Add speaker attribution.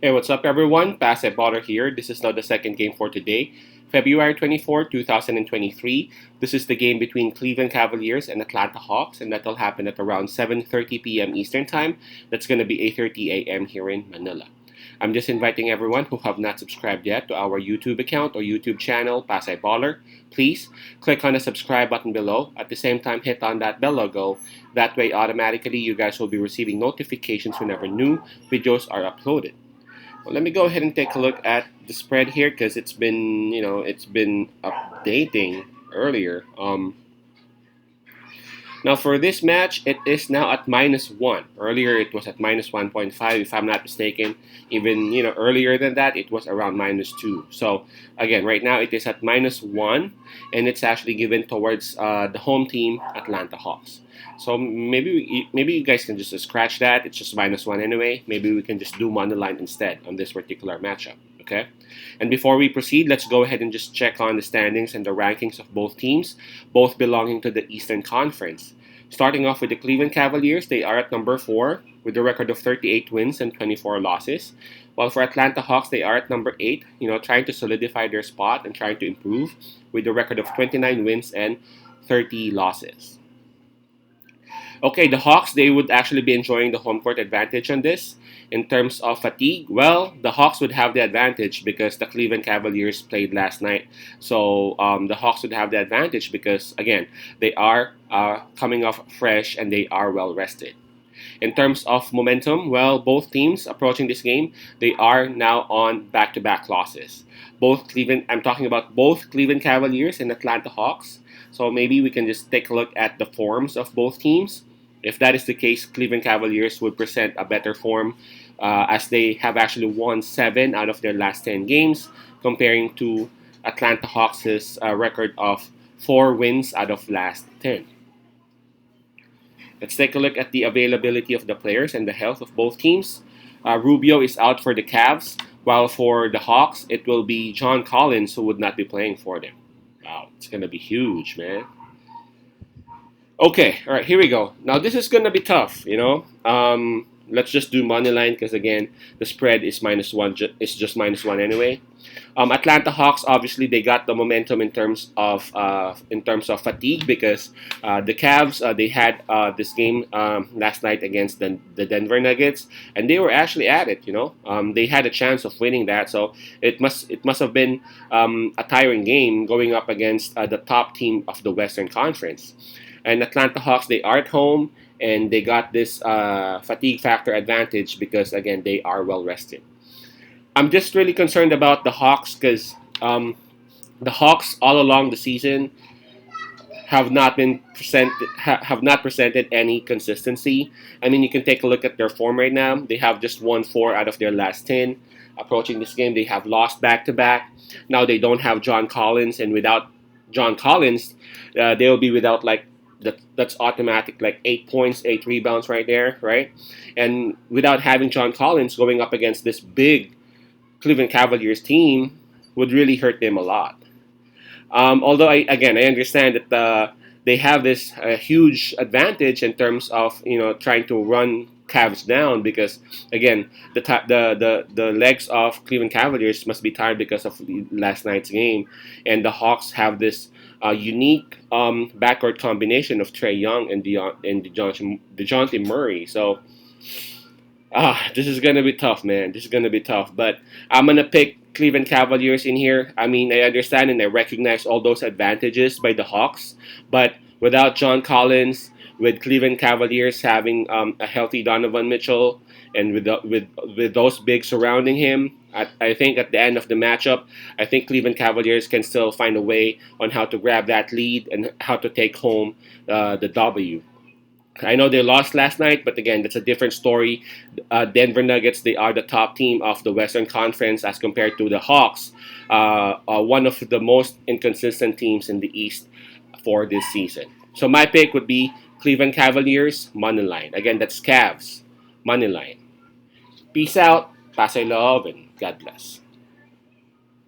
Speaker 1: Hey, what's up, everyone? Passet Baller here. This is now the second game for today, February 24, 2023. This is the game between Cleveland Cavaliers and Atlanta Hawks, and that'll happen at around 7:30 p.m. Eastern Time. That's going to be 8:30 a.m. here in Manila. I'm just inviting everyone who have not subscribed yet to our YouTube account or YouTube channel, Pasay Baller. Please click on the subscribe button below. At the same time, hit on that bell logo. That way, automatically, you guys will be receiving notifications whenever new videos are uploaded. Well, let me go ahead and take a look at the spread here because it's been updating earlier. Now for this match, it is now at -1. Earlier, it was at -1.5, if I'm not mistaken. Even earlier than that, it was around -2. So again, right now it is at -1, and it's actually given towards the home team, Atlanta Hawks. So maybe you guys can just scratch that. It's just -1 anyway. Maybe we can just do money line instead on this particular matchup. Okay. And before we proceed, let's go ahead and just check on the standings and the rankings of both teams, both belonging to the Eastern Conference. Starting off with the Cleveland Cavaliers, they are at number 4 with a record of 38 wins and 24 losses. While for Atlanta Hawks, they are at number 8, trying to solidify their spot and trying to improve with a record of 29 wins and 30 losses. Okay, the Hawks, they would actually be enjoying the home court advantage on this. In terms of fatigue, well, the Hawks would have the advantage because the Cleveland Cavaliers played last night. So the Hawks would have the advantage because, again, they are coming off fresh and they are well rested. In terms of momentum, well, both teams approaching this game, they are now on back-to-back losses. I'm talking about both Cleveland Cavaliers and Atlanta Hawks. So maybe we can just take a look at the forms of both teams. If that is the case, Cleveland Cavaliers would present a better form as they have actually won 7 out of their last 10 games, comparing to Atlanta Hawks' record of 4 wins out of last 10. Let's take a look at the availability of the players and the health of both teams. Rubio is out for the Cavs, while for the Hawks, it will be John Collins who would not be playing for them. Wow, it's going to be huge, man. Okay, all right, here we go. Now this is gonna be tough. Let's just do money line because again, the spread is -1. It's just -1 anyway. Atlanta Hawks, obviously, they got the momentum in terms of fatigue because the Cavs they had this game last night against the Denver Nuggets, and they were actually at it. They had a chance of winning that, so it must have been a tiring game going up against the top team of the Western Conference. And Atlanta Hawks, they are at home, and they got this fatigue factor advantage because, again, they are well rested. I'm just really concerned about the Hawks because the Hawks all along the season have not presented any consistency. I mean, you can take a look at their form right now. They have just won 4 out of their last 10. Approaching this game, they have lost back to back. Now they don't have John Collins, and without John Collins, they'll be without that's automatic, like 8 points, 8 rebounds right there, right? And without having John Collins going up against this big Cleveland Cavaliers team would really hurt them a lot. Although I understand that they have this huge advantage in terms of trying to run Cavs down because again the legs of Cleveland Cavaliers must be tired because of last night's game, and the Hawks have this unique backcourt combination of Trey Young and DeJounte Murray. So this is gonna be tough, man. This is gonna be tough. But I'm gonna pick Cleveland Cavaliers in here. I mean, I understand and I recognize all those advantages by the Hawks, but without John Collins, with Cleveland Cavaliers having a healthy Donovan Mitchell, and with those bigs surrounding him, I think at the end of the matchup, I think Cleveland Cavaliers can still find a way on how to grab that lead and how to take home the W. I know they lost last night, but again, that's a different story. Denver Nuggets, they are the top team of the Western Conference as compared to the Hawks, one of the most inconsistent teams in the East for this season. So my pick would be Cleveland Cavaliers, money line. Again, that's Cavs, money line. Peace out, Pasay Love, and God bless.